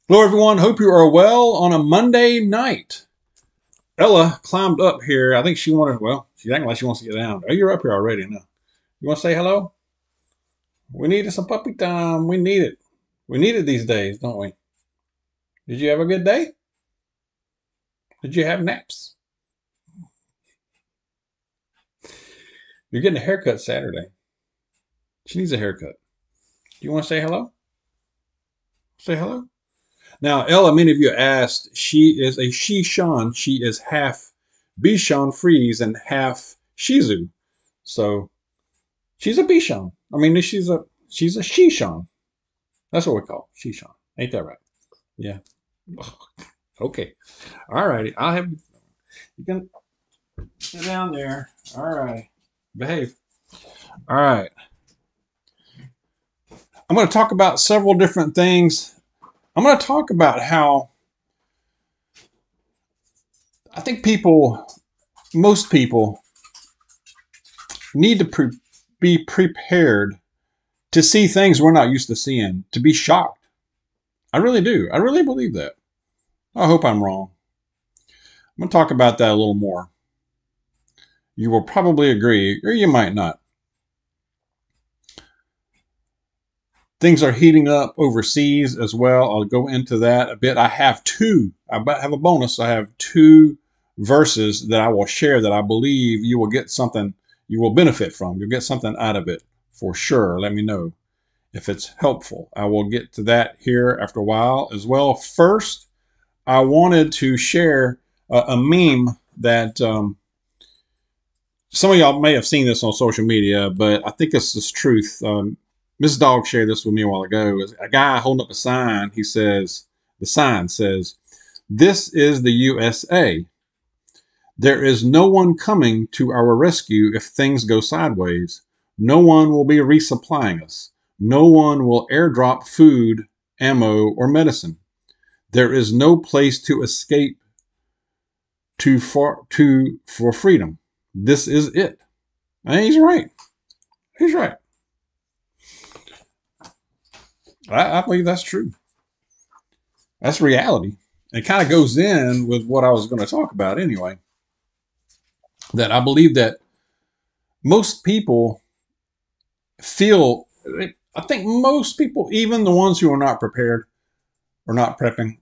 Hello, everyone. Hope you are well on a Monday night. Ella climbed up here. I think she wanted, well, she's acting like she wants to get down. Oh, you're up here already now. You want to say hello? We needed some puppy time. We need it. We need it these days, don't we? Did you have a good day? Did you have naps? You're getting a haircut Saturday. She needs a haircut. Do you want to say hello? Say hello? Now, Ella, many of you asked, she is a Shan. She is half Bichon Frise and half Shih Tzu. So she's a Bichon. I mean, she's a Shishan. That's what we call Shishan. Ain't that right? Yeah. Okay. All righty. I'll have you can sit down there. All right. Behave. All right. I'm going to talk about several different things. I'm going to talk about how I think most people, need to be prepared to see things we're not used to seeing, to be shocked. I really do. I really believe that. I hope I'm wrong. I'm going to talk about that a little more. You will probably agree, or you might not. Things are heating up overseas as well. I'll go into that a bit. I have a bonus. I have two verses that I will share that I believe you will get something you will benefit from. You'll get something out of it for sure. Let me know if it's helpful. I will get to that here after a while as well. First, I wanted to share a meme that some of y'all may have seen this on social media, but I think this is truth. Ms. Dawg shared this with me a while ago. A guy holding up a sign. The sign says, "This is the USA. There is no one coming to our rescue if things go sideways. No one will be resupplying us. No one will airdrop food, ammo, or medicine. There is no place to escape for freedom. This is it." And he's right. He's right. I believe that's true. That's reality. It kind of goes in with what I was going to talk about anyway. That I believe that most people feel, I think most people, even the ones who are not prepared or not prepping,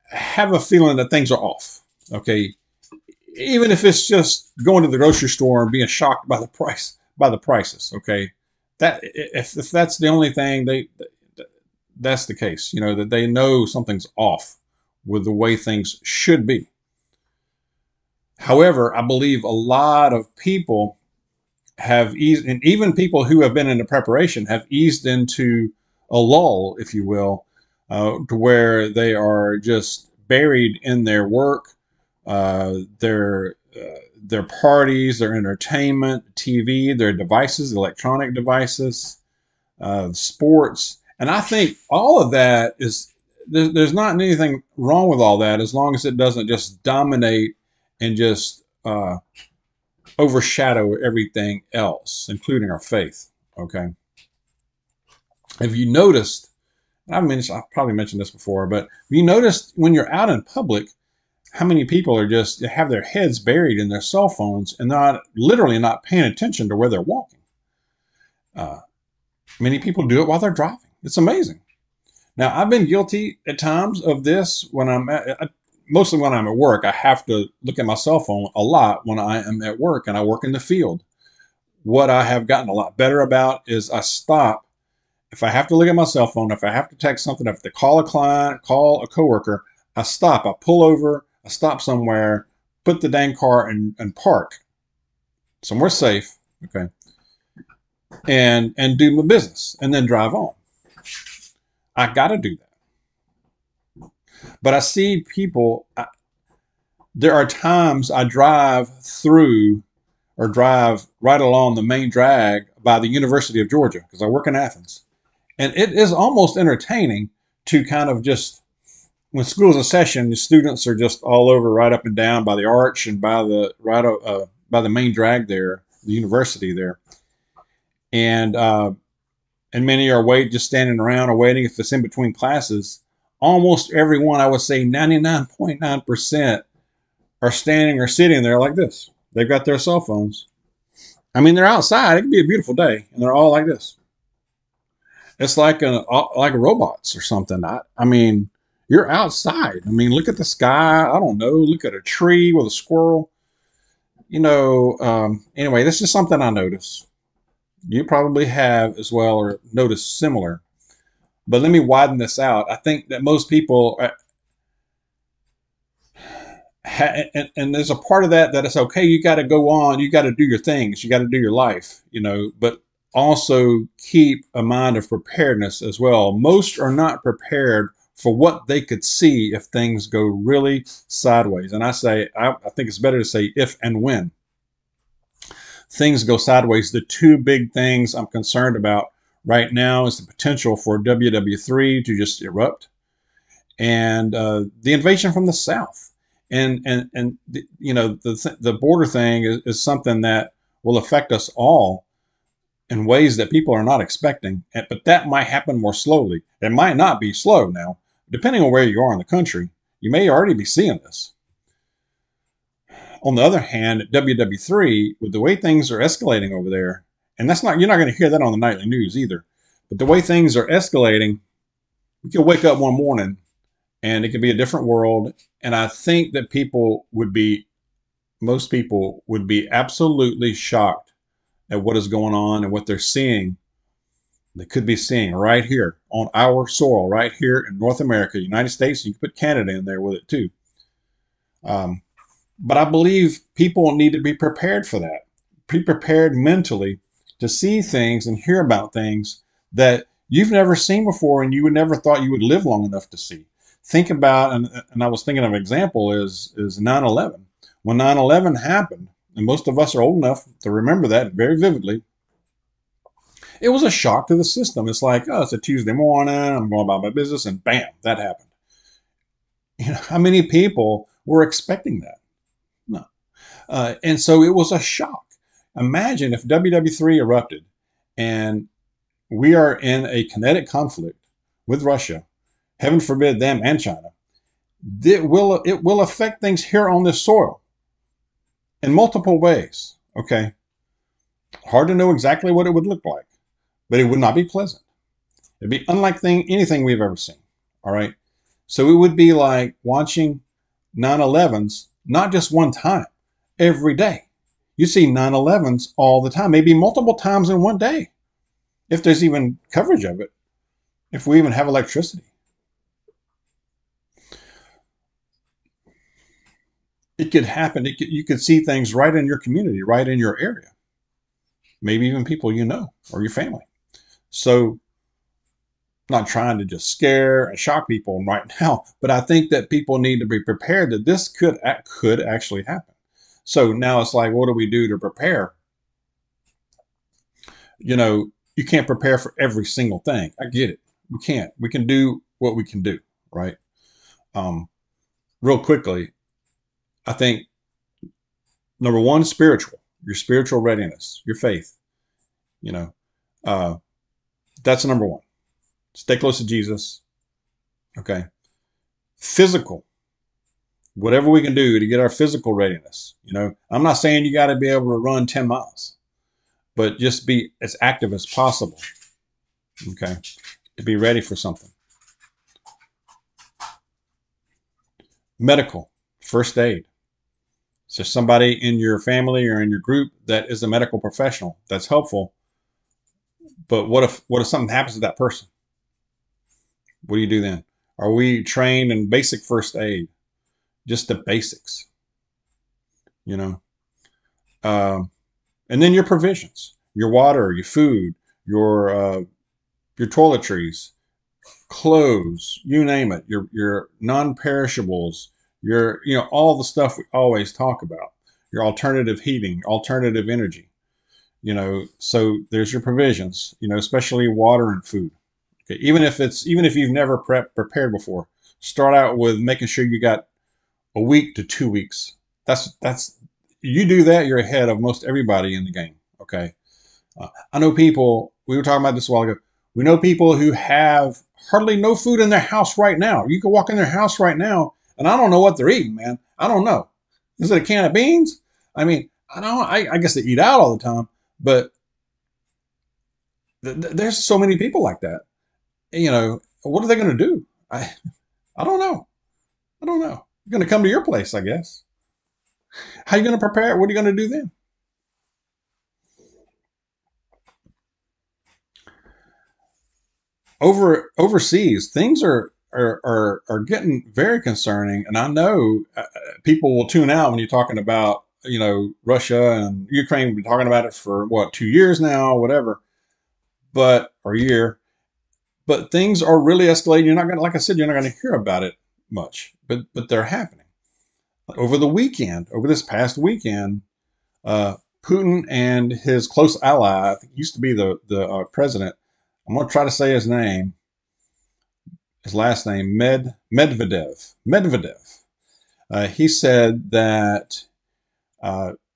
have a feeling that things are off. Okay. Even if it's just going to the grocery store and being shocked by the prices. Okay. If that's the only thing that's the case, that they know something's off with the way things should be. However, I believe a lot of people have eased, and even people who have been into preparation have eased into a lull, if you will, to where they are just buried in their work, their parties, their entertainment, TV, their devices, electronic devices, sports. And I think all of that there's not anything wrong with all that as long as it doesn't just dominate and just overshadow everything else, including our faith. Okay. Have you noticed? I've probably mentioned this before, but have you noticed when you're out in public, how many people are just have their heads buried in their cell phones and literally not paying attention to where they're walking? Uh, Many people do it while they're driving. It's amazing. Now, I've been guilty at times of this mostly when I'm at work. I have to look at my cell phone a lot when I am at work and I work in the field. What I have gotten a lot better about is I stop. If I have to look at my cell phone, if I have to text something, if I have to call a client, call a coworker, I stop. I pull over, I stop somewhere, put the dang car and park somewhere safe, okay, and do my business and then drive on. I got to do that. But I see people, there are times I drive through or drive right along the main drag by the University of Georgia because I work in Athens. And it is almost entertaining to kind of just, when school's in session, the students are just all over right up and down by the arch and by the main drag there, the university there. And many are just standing around or waiting if it's in between classes almost everyone, I would say 99.9%, are standing or sitting there like this. They've got their cell phones. I mean, they're outside. It could be a beautiful day, and they're all like this. It's like robots or something. I mean, you're outside. I mean, look at the sky. I don't know. Look at a tree with a squirrel. Anyway, this is something I notice. You probably have as well or noticed similar. But let me widen this out. I think that most people, and there's a part of that it's okay. You got to go on. You got to do your things. You got to do your life, but also keep a mind of preparedness as well. Most are not prepared for what they could see if things go really sideways. And I think it's better to say if and when things go sideways. The two big things I'm concerned about right now is the potential for WW3 to just erupt, and the invasion from the south, and the border thing is something that will affect us all in ways that people are not expecting. But that might happen more slowly. It might not be slow now, depending on where you are in the country. You may already be seeing this. On the other hand, at WW3, with the way things are escalating over there, and you're not going to hear that on the nightly news either, but the way things are escalating, you can wake up one morning and it could be a different world. And I think that most people would be absolutely shocked at what is going on and what they're seeing. They could be seeing right here on our soil, right here in North America, United States. You can put Canada in there with it too. But I believe people need to be prepared for that. Be prepared mentally to see things and hear about things that you've never seen before and you would never thought you would live long enough to see. Think about, and I was thinking of an example is 9/11. When 9/11 happened, and most of us are old enough to remember that very vividly, it was a shock to the system. It's like, oh, it's a Tuesday morning, I'm going about my business, and bam, that happened. How many people were expecting that? No. And so it was a shock. Imagine if WW3 erupted and we are in a kinetic conflict with Russia, heaven forbid them and China. It will affect things here on this soil in multiple ways. Okay. Hard to know exactly what it would look like, but it would not be pleasant. It'd be unlike anything we've ever seen. All right. So it would be like watching 9/11s, not just one time, every day. You see 9/11s all the time, maybe multiple times in one day, if there's even coverage of it, if we even have electricity. It could happen. You could see things right in your community, right in your area, maybe even people you know or your family. So not trying to just scare and shock people right now, but I think that people need to be prepared that this could actually happen. So now it's like, what do we do to prepare? You can't prepare for every single thing. I get it. We can't. We can do what we can do, right? Real quickly, I think number one, your spiritual readiness, your faith. That's number one. Stay close to Jesus. Okay. Physical. Whatever we can do to get our physical readiness. I'm not saying you got to be able to run 10 miles, but just be as active as possible. Okay. To be ready for something. Medical. First aid. So somebody in your family or in your group that is a medical professional, that's helpful. But what if something happens to that person? What do you do then? Are we trained in basic first aid? Just the basics, and then your provisions, your water, your food, your toiletries, clothes, you name it, your non-perishables, all the stuff we always talk about, your alternative heating, alternative energy, so there's your provisions, especially water and food. Okay. Even if you've never prepared before, start out with making sure you got a week to 2 weeks. You do that, you're ahead of most everybody in the game. Okay. I know people, we were talking about this a while ago. We know people who have hardly no food in their house right now. You can walk in their house right now, and I don't know what they're eating, man. I don't know. Is it a can of beans? I mean, I don't. I guess they eat out all the time, but there's so many people like that. You know, what are they going to do? I don't know. I don't know. You're going to come to your place, I guess. How are you going to prepare? What are you going to do then? Overseas, things are getting very concerning, and I know people will tune out when you're talking about Russia and Ukraine. We've been talking about it for what 2 years now, whatever, or a year. But things are really escalating. You're not going to, like I said, you're not going to hear about it much, but they're happening. Over the weekend, over this past weekend, Putin and his close ally, I think used to be the president. I'm going to try to say his name. His last name, Medvedev. He said that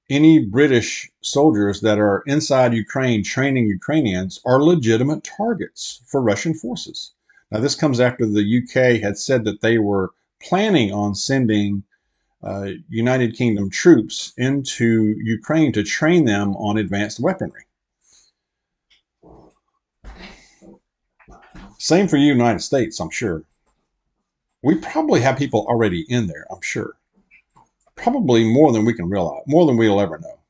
any British soldiers that are inside Ukraine training Ukrainians are legitimate targets for Russian forces. Now, this comes after the UK had said that they were planning on sending United Kingdom troops into Ukraine to train them on advanced weaponry. Same for the United States, I'm sure. We probably have people already in there, I'm sure. Probably more than we can realize, more than we'll ever know.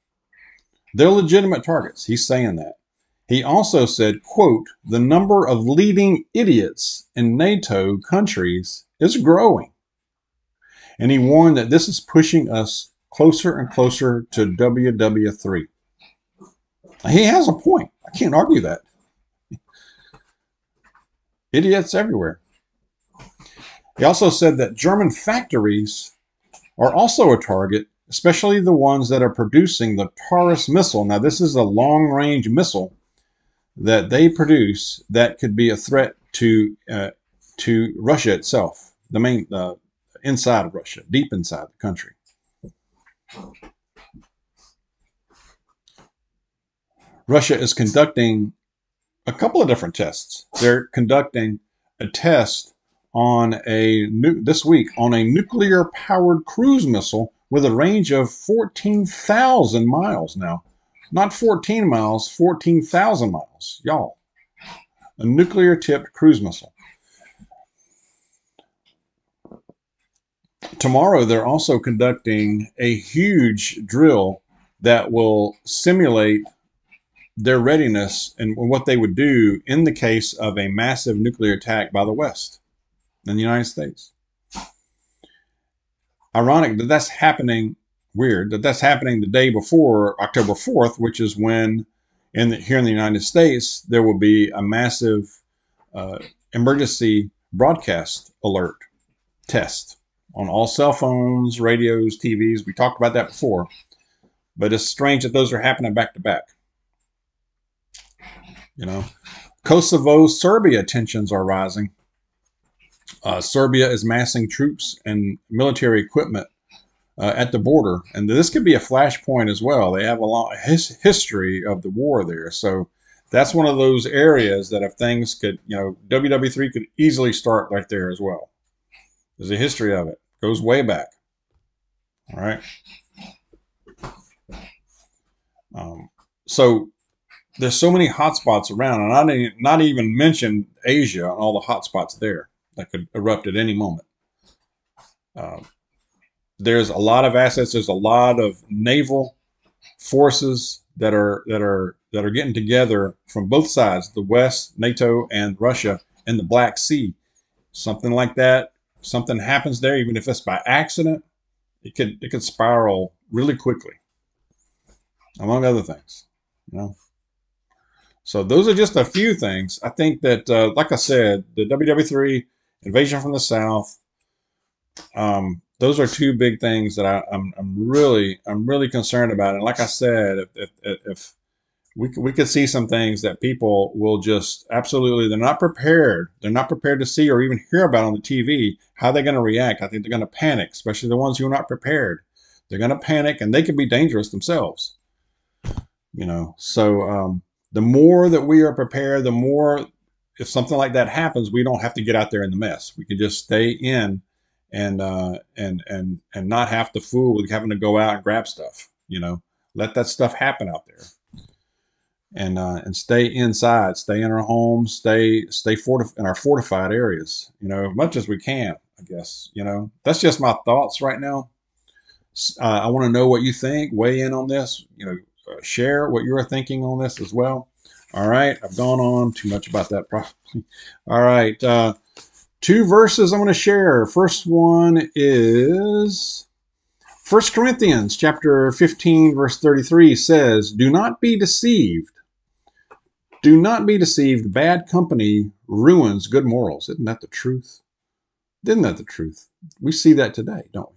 They're legitimate targets. He's saying that. He also said, quote, the number of leading idiots in NATO countries is growing. And he warned that this is pushing us closer and closer to WW3. He has a point. I can't argue that. Idiots everywhere. He also said that German factories are also a target, especially the ones that are producing the Taurus missile. Now, this is a long-range missile that they produce that could be a threat to Russia itself, the main inside of Russia, deep inside the country. Russia is conducting a couple of different tests. They're conducting a test on this week on a nuclear-powered cruise missile with a range of 14,000 miles now. Not 14 miles, 14,000 miles. Y'all. A nuclear-tipped cruise missile. Tomorrow, they're also conducting a huge drill that will simulate their readiness and what they would do in the case of a massive nuclear attack by the West in the United States. Ironic that that's happening, weird, that that's happening the day before October 4th, which is when here in the United States, there will be a massive emergency broadcast alert test on all cell phones, radios, TVs. We talked about that before, but it's strange that those are happening back to back. Kosovo, Serbia tensions are rising. Serbia is massing troops and military equipment at the border, and this could be a flashpoint as well. They have a long history of the war there, so that's one of those areas that if things could, WW3 could easily start right there as well. There's a history of it. Goes way back. All right. So there's so many hotspots around, and I didn't not even mention Asia and all the hotspots there that could erupt at any moment. There's a lot of assets. There's a lot of naval forces that are getting together from both sides, the West, NATO, and Russia, in the Black Sea. Something like that. Something happens there, even if it's by accident, it could spiral really quickly, among other things. So those are just a few things. I think that, like I said, the WW3 invasion from the south. Those are two big things that I'm really concerned about. And like I said, if we could see some things that people will just absolutely, they're not prepared to see or even hear about on the TV. How they're going to react? I think they're going to panic, especially the ones who are not prepared. They're going to panic, and they can be dangerous themselves. So the more that we are prepared, the more if something like that happens, we don't have to get out there in the mess. We can just stay in and not have to fool with having to go out and grab stuff. Let that stuff happen out there, and stay inside, stay in our homes, stay in our fortified areas. As much as we can. I guess that's just my thoughts right now. I want to know what you think. Weigh in on this. Share what you're thinking on this as well. All right, I've gone on too much about that probably. All right, 2 verses I'm going to share. First one is 1 Corinthians chapter 15, verse 33 says, "Do not be deceived. Do not be deceived. Bad company ruins good morals." Isn't that the truth? Isn't that the truth? We see that today, don't we?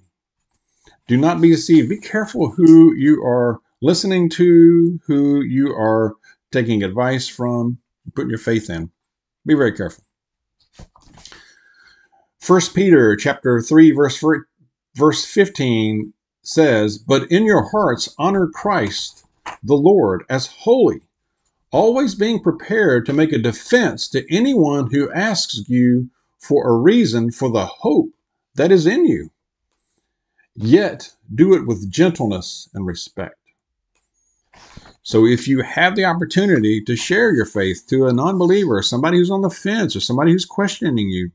Do not be deceived. Be careful who you are listening to, who you are taking advice from, putting your faith in. Be very careful. 1 Peter chapter 3, verse 15 says, "But in your hearts honor Christ the Lord as holy, always being prepared to make a defense to anyone who asks you for a reason for the hope that is in you. Yet do it with gentleness and respect." So if you have the opportunity to share your faith to a non-believer, somebody who's on the fence, or somebody who's questioning you,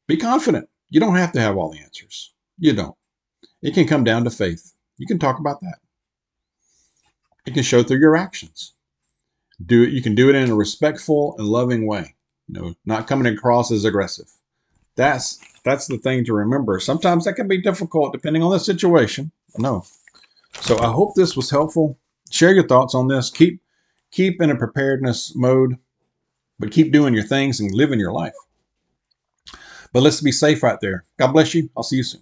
be confident. You don't have to have all the answers. You don't. It can come down to faith. You can talk about that. It can show through your actions. You can do it in a respectful and loving way. Not coming across as aggressive. That's the thing to remember. Sometimes that can be difficult depending on the situation. No. So I hope this was helpful. Share your thoughts on this. Keep in a preparedness mode, but keep doing your things and living your life. But let's be safe out there. God bless you. I'll see you soon.